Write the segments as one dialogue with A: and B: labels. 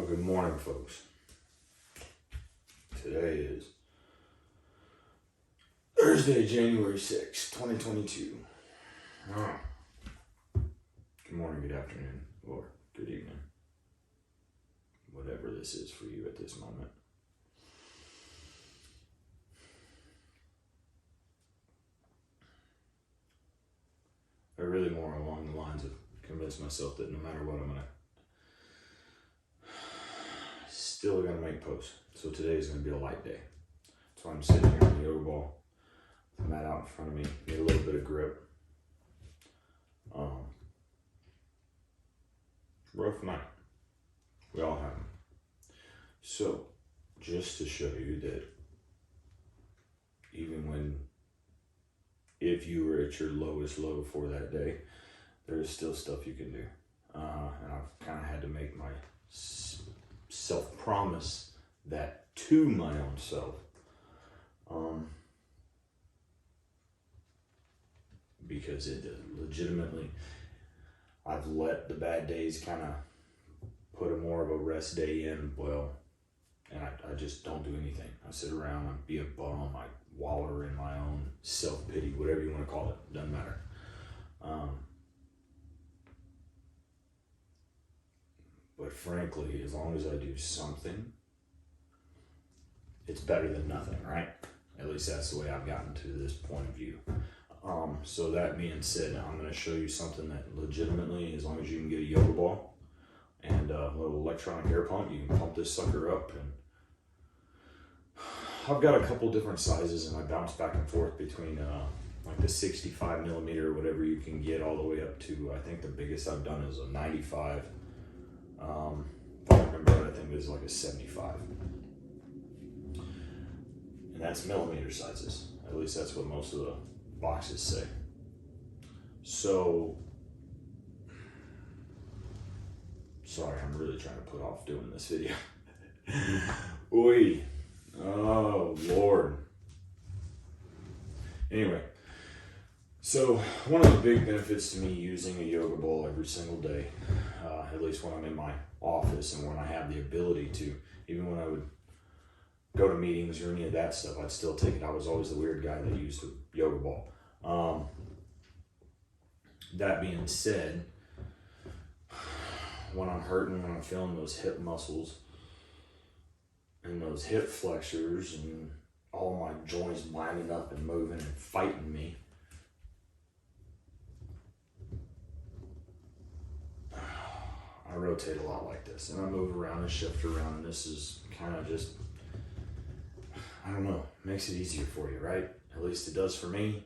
A: Good morning, folks. Today is Thursday, January 6th, 2022. Good morning, good afternoon, or good evening. Whatever this is for you at this moment. I really more along the lines of convince myself that no matter what, I'm still gonna make posts. So today is gonna be a light day. That's why I'm sitting here on the yoga ball. The mat out in front of me, need a little bit of grip. Rough night. We all have them. So, just to show you that even if you were at your lowest low for that day, there's still stuff you can do. And I've kind of had to make my self-promise that to my own self. Because it legitimately, I've let the bad days kind of put a more of a rest day in, and I just don't do anything. I sit around, I be a bum, I wallow in my own self-pity, whatever you want to call it, doesn't matter. But frankly, as long as I do something, it's better than nothing, right? At least that's the way I've gotten to this point of view. So that being said, I'm going to show you something that legitimately, as long as you can get a yoga ball and a little electronic air pump, you can pump this sucker up. And I've got a couple different sizes, and I bounce back and forth between like the 65 millimeter, whatever you can get, all the way up to, I think the biggest I've done is a 95. If I remember right, I think it was like a 75. And that's millimeter sizes. At least that's what most of the boxes say. So, sorry, I'm really trying to put off doing this video. Oi. Oh, Lord. Anyway, so one of the big benefits to me using a yoga ball every single day, at least when I'm in my office and when I have the ability to, even when I would go to meetings or any of that stuff, I'd still take it. I was always the weird guy that used a yoga ball. That being said, when I'm hurting, when I'm feeling those hip muscles and those hip flexors and all my joints lining up and moving and fighting me, I rotate a lot like this, and I move around and shift around, and this is kind of just, I don't know, makes it easier for you, right? At least it does for me.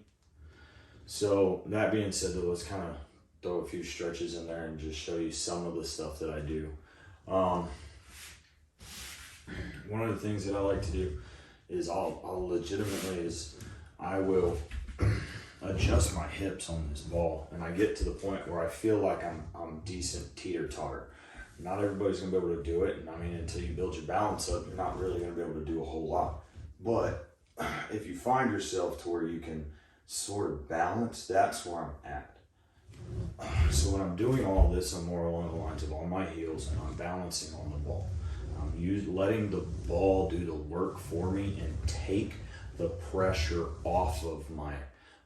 A: So that being said, though, let's kind of throw a few stretches in there and just show you some of the stuff that I do. One of the things that I like to do is I'll legitimately I will adjust my hips on this ball, and I get to the point where I feel like I'm decent teeter-totter. Not everybody's gonna be able to do it, and I mean, until you build your balance up, you're not really gonna be able to do a whole lot. But if you find yourself to where you can sort of balance, that's where I'm at. So when I'm doing all this, I'm more along the lines of on my heels, and I'm balancing on the ball. I'm letting the ball do the work for me and take the pressure off of my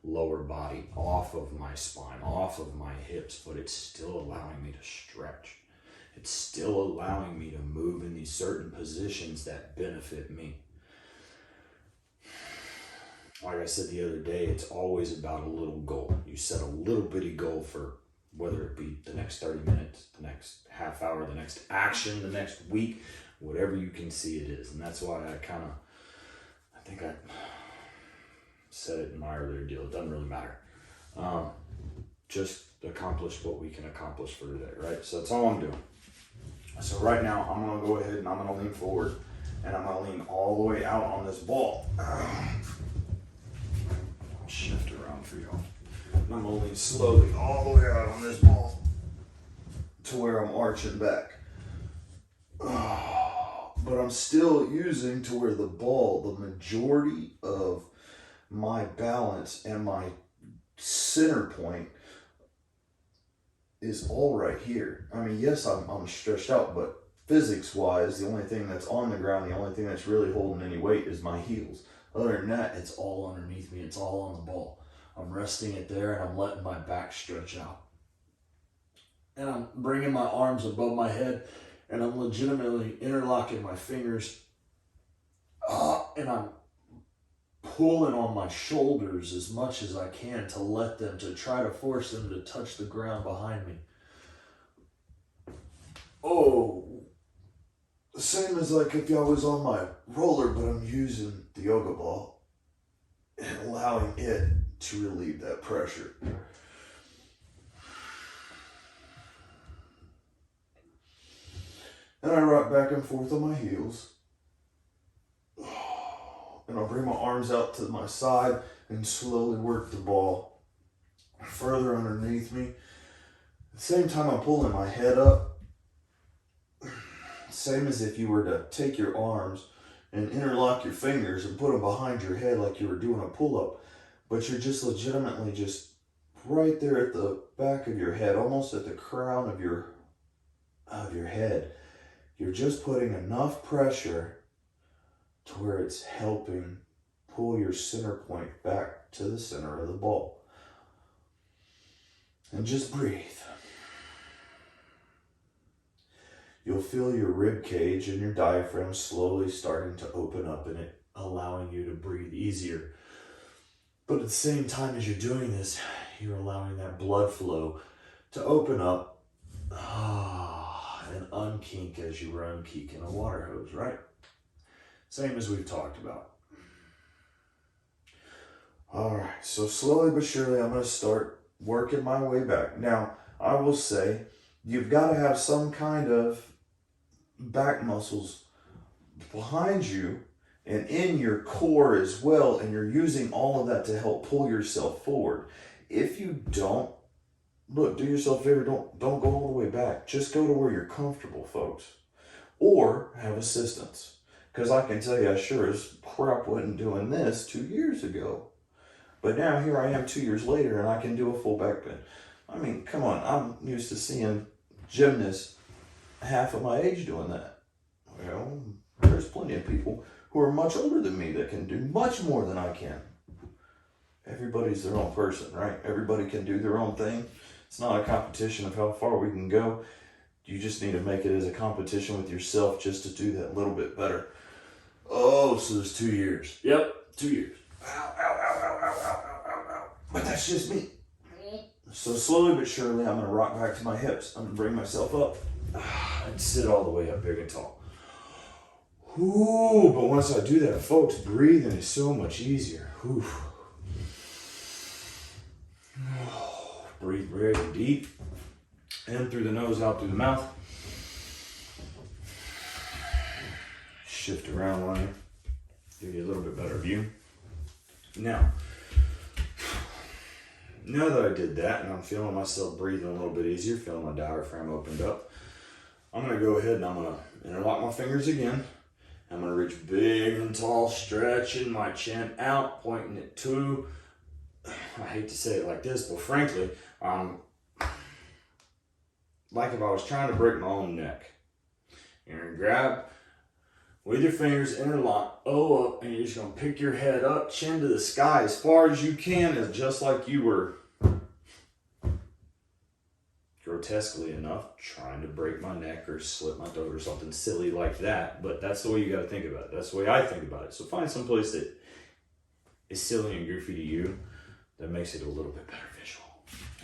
A: lower body, off of my spine, off of my hips, but it's still allowing me to stretch. It's still allowing me to move in these certain positions that benefit me. Like I said the other day, it's always about a little goal. You set a little bitty goal for whether it be the next 30 minutes, the next half hour, the next action, the next week, whatever you can see it is. And that's why I think I said it in my earlier deal. It doesn't really matter. Just accomplish what we can accomplish for today, right? So that's all I'm doing. So right now, I'm gonna go ahead and I'm gonna lean forward, and I'm gonna lean all the way out on this ball. I'll shift around for y'all. And I'm gonna lean slowly all the way out on this ball to where I'm arching back. But I'm still using to where the ball, the majority of my balance and my center point is all right here. I mean, yes, I'm stretched out, but physics-wise, the only thing that's on the ground, the only thing that's really holding any weight is my heels. Other than that, it's all underneath me. It's all on the ball. I'm resting it there, and I'm letting my back stretch out. And I'm bringing my arms above my head, and I'm legitimately interlocking my fingers. And I'm pulling on my shoulders as much as I can to let them, to try to force them to touch the ground behind me. Oh, the same as like if I was on my roller, but I'm using the yoga ball and allowing it to relieve that pressure. And I rock back and forth on my heels. And I'll bring my arms out to my side and slowly work the ball further underneath me. At the same time, I'm pulling my head up. Same as if you were to take your arms and interlock your fingers and put them behind your head like you were doing a pull-up. But you're just legitimately just right there at the back of your head, almost at the crown of your head. You're just putting enough pressure to where it's helping pull your center point back to the center of the ball. And just breathe. You'll feel your rib cage and your diaphragm slowly starting to open up, and it allowing you to breathe easier. But at the same time as you're doing this, you're allowing that blood flow to open up and unkink as you were unkinking a water hose, right? Same as we've talked about. All right, so slowly but surely I'm going to start working my way back. Now, I will say, you've got to have some kind of back muscles behind you and in your core as well, and you're using all of that to help pull yourself forward. If you don't, look, do yourself a favor, don't go all the way back. Just go to where you're comfortable, folks. Or have assistance. Because I can tell you, I sure as crap wasn't doing this 2 years ago. But now here I am 2 years later, and I can do a full back bend. I mean, come on, I'm used to seeing gymnasts half of my age doing that. Well, there's plenty of people who are much older than me that can do much more than I can. Everybody's their own person, right? Everybody can do their own thing. It's not a competition of how far we can go. You just need to make it as a competition with yourself just to do that little bit better. Oh, so there's 2 years. Yep, 2 years. Ow, ow, ow, ow, ow, ow, ow, ow, ow. But that's just me. So slowly but surely, I'm going to rock back to my hips. I'm going to bring myself up and sit all the way up big and tall. Ooh, but once I do that, folks, breathing is so much easier. Ooh. Breathe very deep. In through the nose, out through the mouth. Shift around on you. Give you a little bit better view. Now that I did that and I'm feeling myself breathing a little bit easier, feeling my diaphragm opened up, I'm going to go ahead and I'm going to interlock my fingers again. I'm going to reach big and tall, stretching my chin out, pointing it to, I hate to say it like this, but frankly, like if I was trying to break my own neck. You're going to grab with your fingers, interlock, up, and you're just going to pick your head up, chin to the sky as far as you can, as just like you were, grotesquely enough, trying to break my neck or slit my throat or something silly like that. But that's the way you got to think about it. That's the way I think about it. So find some place that is silly and goofy to you that makes it a little bit better visual.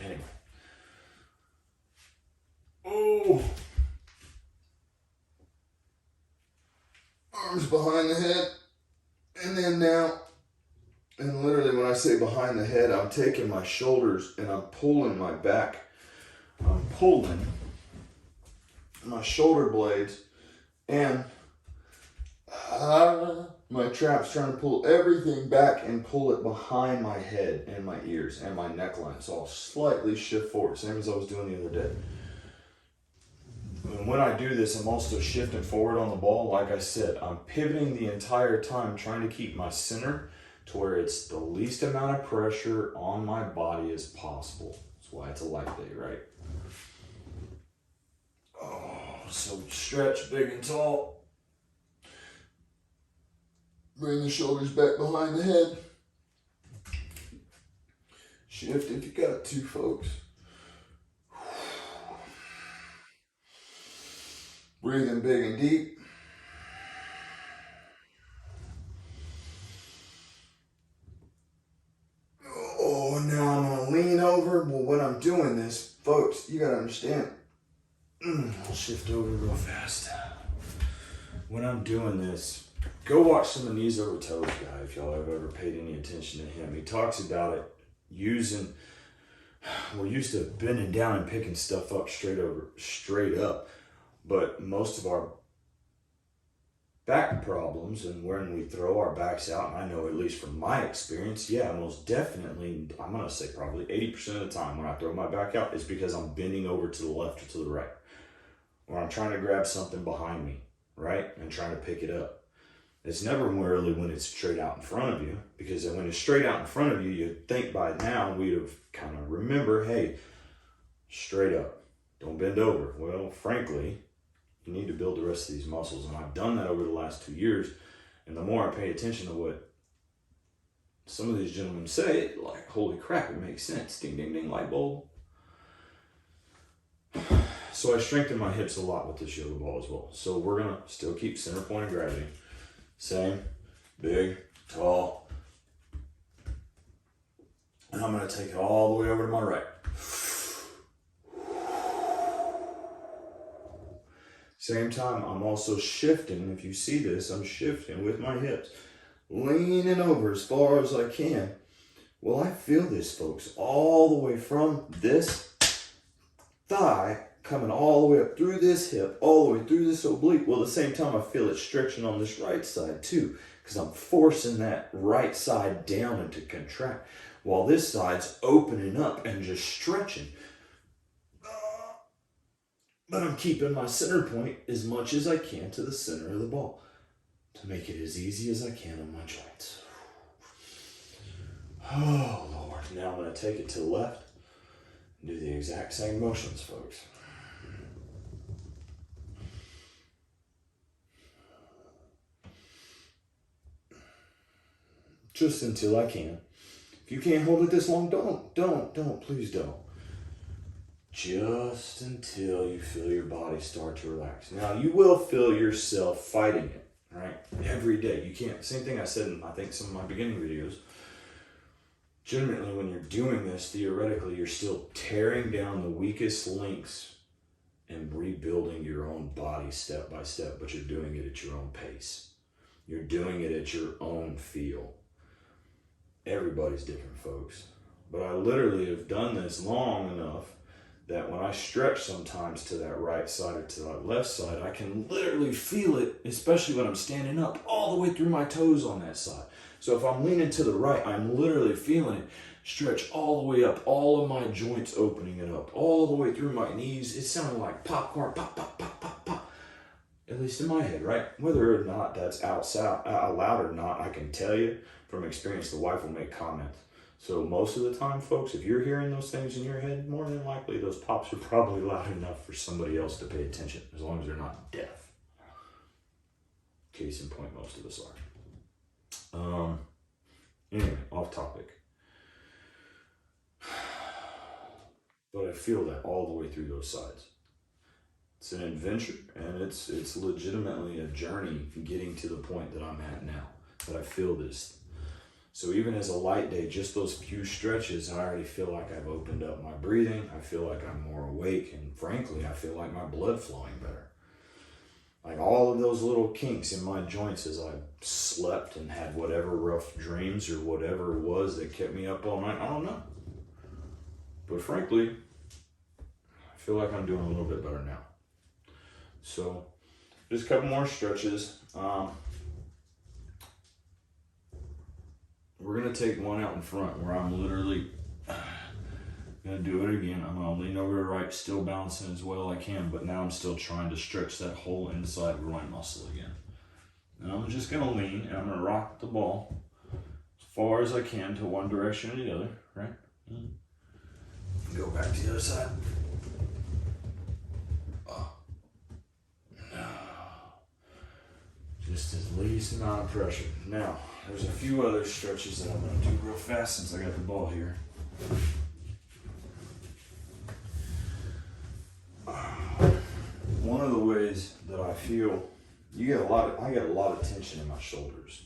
A: Anyway. Oh. Arms behind the head. And then now. And literally when I say behind the head, I'm taking my shoulders and I'm pulling my back. I'm pulling my shoulder blades and my trap's trying to pull everything back and pull it behind my head and my ears and my neckline. So I'll slightly shift forward, same as I was doing the other day. And when I do this, I'm also shifting forward on the ball. Like I said, I'm pivoting the entire time, trying to keep my center to where it's the least amount of pressure on my body as possible. That's why it's a light day, right? Oh, So stretch big and tall. Bring the shoulders back behind the head. Shift if you got to, folks. Breathing big and deep. Oh, now I'm gonna lean over. Well, when I'm doing this, folks, you gotta understand. I'll shift over real fast. When I'm doing this, go watch some of Knees Over Toes guy if y'all have ever paid any attention to him. He talks about it using, we're used to bending down and picking stuff up straight up. But most of our back problems and when we throw our backs out, and I know at least from my experience, yeah, most definitely, I'm going to say probably 80% of the time when I throw my back out is because I'm bending over to the left or to the right. Or I'm trying to grab something behind me, right? And trying to pick it up. It's never really when it's straight out in front of you, because when it's straight out in front of you, you'd think by now we'd have kind of remember, hey, straight up, don't bend over. Well, frankly, you need to build the rest of these muscles. And I've done that over the last 2 years. And the more I pay attention to what some of these gentlemen say, like, holy crap, it makes sense. Ding, ding, ding, light bulb. So I strengthen my hips a lot with this yoga ball as well. So we're going to still keep center point of gravity. Same, big, tall. And I'm going to take it all the way over to my right. Same time, I'm also shifting. If you see this, I'm shifting with my hips, leaning over as far as I can. Well, I feel this, folks, all the way from this thigh, coming all the way up through this hip, all the way through this oblique. Well, at the same time, I feel it stretching on this right side too, because I'm forcing that right side down and to contract, while this side's opening up and just stretching. But I'm keeping my center point as much as I can to the center of the ball to make it as easy as I can on my joints. Oh, Lord. Now I'm going to take it to the left and do the exact same motions, folks. Just until I can. If you can't hold it this long, don't, please don't. Just until you feel your body start to relax. Now, you will feel yourself fighting it, right? Every day. You can't, same thing I said in, I think, some of my beginning videos. Generally, when you're doing this, theoretically, you're still tearing down the weakest links and rebuilding your own body step by step, but you're doing it at your own pace. You're doing it at your own feel. Everybody's different, folks. But I literally have done this long enough that when I stretch sometimes to that right side or to that left side, I can literally feel it, especially when I'm standing up, all the way through my toes on that side. So if I'm leaning to the right, I'm literally feeling it stretch all the way up, all of my joints opening it up, all the way through my knees. It sounded like popcorn, pop, pop, pop, pop, pop. At least in my head, right? Whether or not that's out loud or not, I can tell you from experience, the wife will make comments. So most of the time, folks, if you're hearing those things in your head, more than likely those pops are probably loud enough for somebody else to pay attention, as long as they're not deaf. Case in point, most of us are. Anyway, off topic. But I feel that all the way through those sides. It's an adventure, and it's legitimately a journey getting to the point that I'm at now, that I feel this. So even as a light day, just those few stretches, I already feel like I've opened up my breathing. I feel like I'm more awake, and frankly, I feel like my blood flowing better. Like all of those little kinks in my joints as I slept and had whatever rough dreams or whatever it was that kept me up all night, I don't know. But frankly, I feel like I'm doing a little bit better now. So just a couple more stretches. We're going to take one out in front where I'm literally going to do it again. I'm going to lean over to the right, still balancing as well as I can, but now I'm still trying to stretch that whole inside groin muscle again. And I'm just going to lean, and I'm going to rock the ball as far as I can to one direction or the other, right? Go back to the other side. amount of pressure. Now, there's a few other stretches that I'm going to do real fast since I got the ball here. One of the ways that I feel, I get a lot of tension in my shoulders.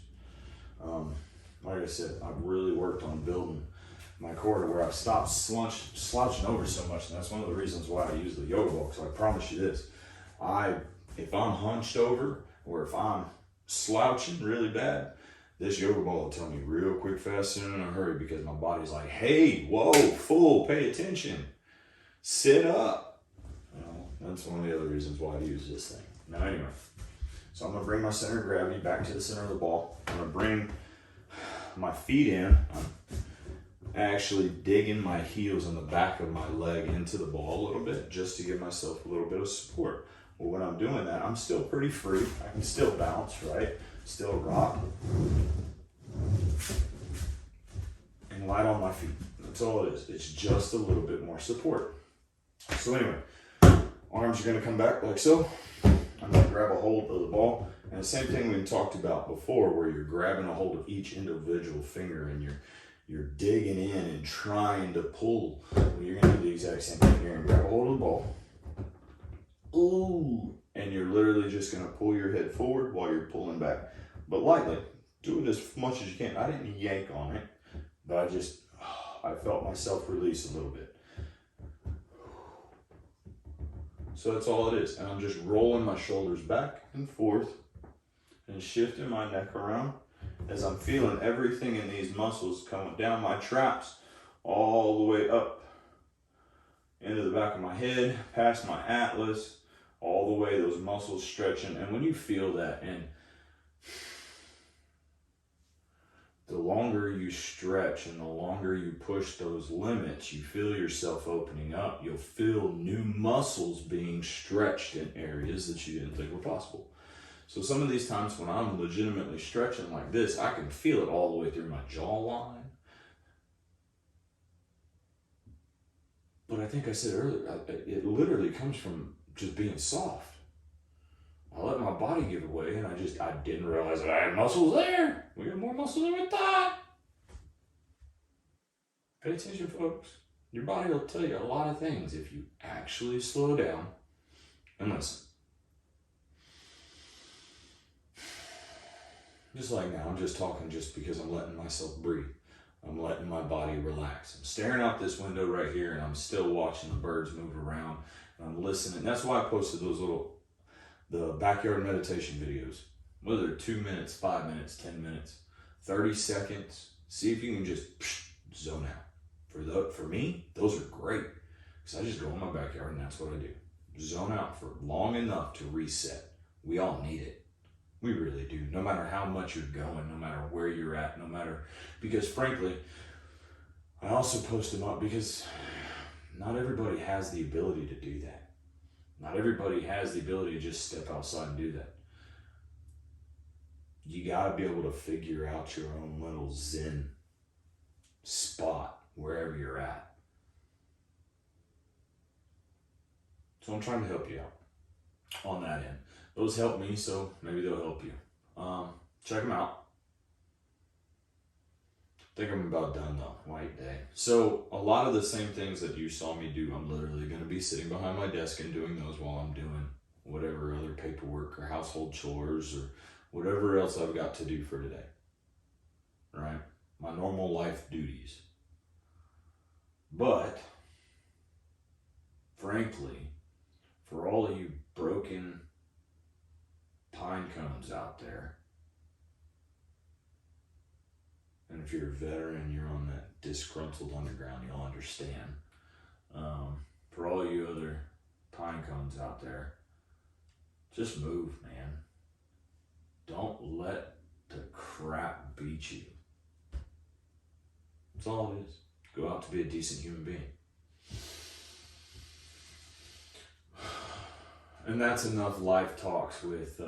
A: Like I said, I've really worked on building my core to where I've stopped slouching over so much, and that's one of the reasons why I use the yoga ball. So I promise you this, if I'm hunched over or if I'm slouching really bad, this yoga ball will tell me real quick, fast, and in a hurry, because my body's like, hey, whoa, fool, pay attention, sit up. That's one of the other reasons why I use this thing. Now anyway, so I'm gonna bring my center of gravity back to the center of the ball. I'm gonna bring my feet in. I'm actually digging my heels in the back of my leg into the ball a little bit, just to give myself a little bit of support. Well, when I'm doing that, I'm still pretty free. I can still bounce, right? Still rock. And light on my feet. That's all it is. It's just a little bit more support. So anyway, arms are gonna come back like so. I'm gonna grab a hold of the ball. And the same thing we talked about before, where you're grabbing a hold of each individual finger and you're digging in and trying to pull. Well, you're gonna do the exact same thing. You're gonna grab a hold of the ball. Ooh, and you're literally just gonna pull your head forward while you're pulling back. But lightly, do it as much as you can. I didn't yank on it, but I felt myself release a little bit. So that's all it is. And I'm just rolling my shoulders back and forth and shifting my neck around as I'm feeling everything in these muscles coming down my traps all the way up into the back of my head, past my atlas, all the way, those muscles stretching. And when you feel that, and the longer you stretch and the longer you push those limits, you feel yourself opening up. You'll feel new muscles being stretched in areas that you didn't think were possible. So some of these times when I'm legitimately stretching like this, I can feel it all the way through my jawline. But I think I said earlier, it literally comes from just being soft. I let my body give away, and I didn't realize that I had muscles there. We got more muscles than we thought. Pay attention, folks. Your body will tell you a lot of things if you actually slow down and listen. Just like now, I'm just talking just because I'm letting myself breathe. I'm letting my body relax. I'm staring out this window right here, and I'm still watching the birds move around. And I'm listening. That's why I posted the backyard meditation videos. Whether they're 2 minutes, 5 minutes, 10 minutes, 30 seconds. See if you can just zone out. For me, those are great. Because I just go in my backyard and that's what I do. Zone out for long enough to reset. We all need it. We really do. No matter how much you're going, no matter where you're at, because frankly, I also post them up because not everybody has the ability to do that. Not everybody has the ability to just step outside and do that. You gotta be able to figure out your own little zen spot wherever you're at. So I'm trying to help you out on that end. Those help me, so maybe they'll help you. Check them out. I think I'm about done though, white day. So a lot of the same things that you saw me do, I'm literally gonna be sitting behind my desk and doing those while I'm doing whatever other paperwork or household chores or whatever else I've got to do for today, right? My normal life duties. But frankly, for all of you broken pine cones out there, and if you're a veteran, you're on that disgruntled underground, you'll understand. For all you other pine cones out there, just move, man. Don't let the crap beat you. That's all it is. Go out to be a decent human being. And that's enough life talks with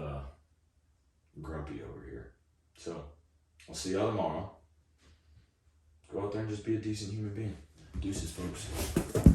A: Grumpy over here. So, I'll see y'all tomorrow. Go out there and just be a decent human being. Deuces, folks.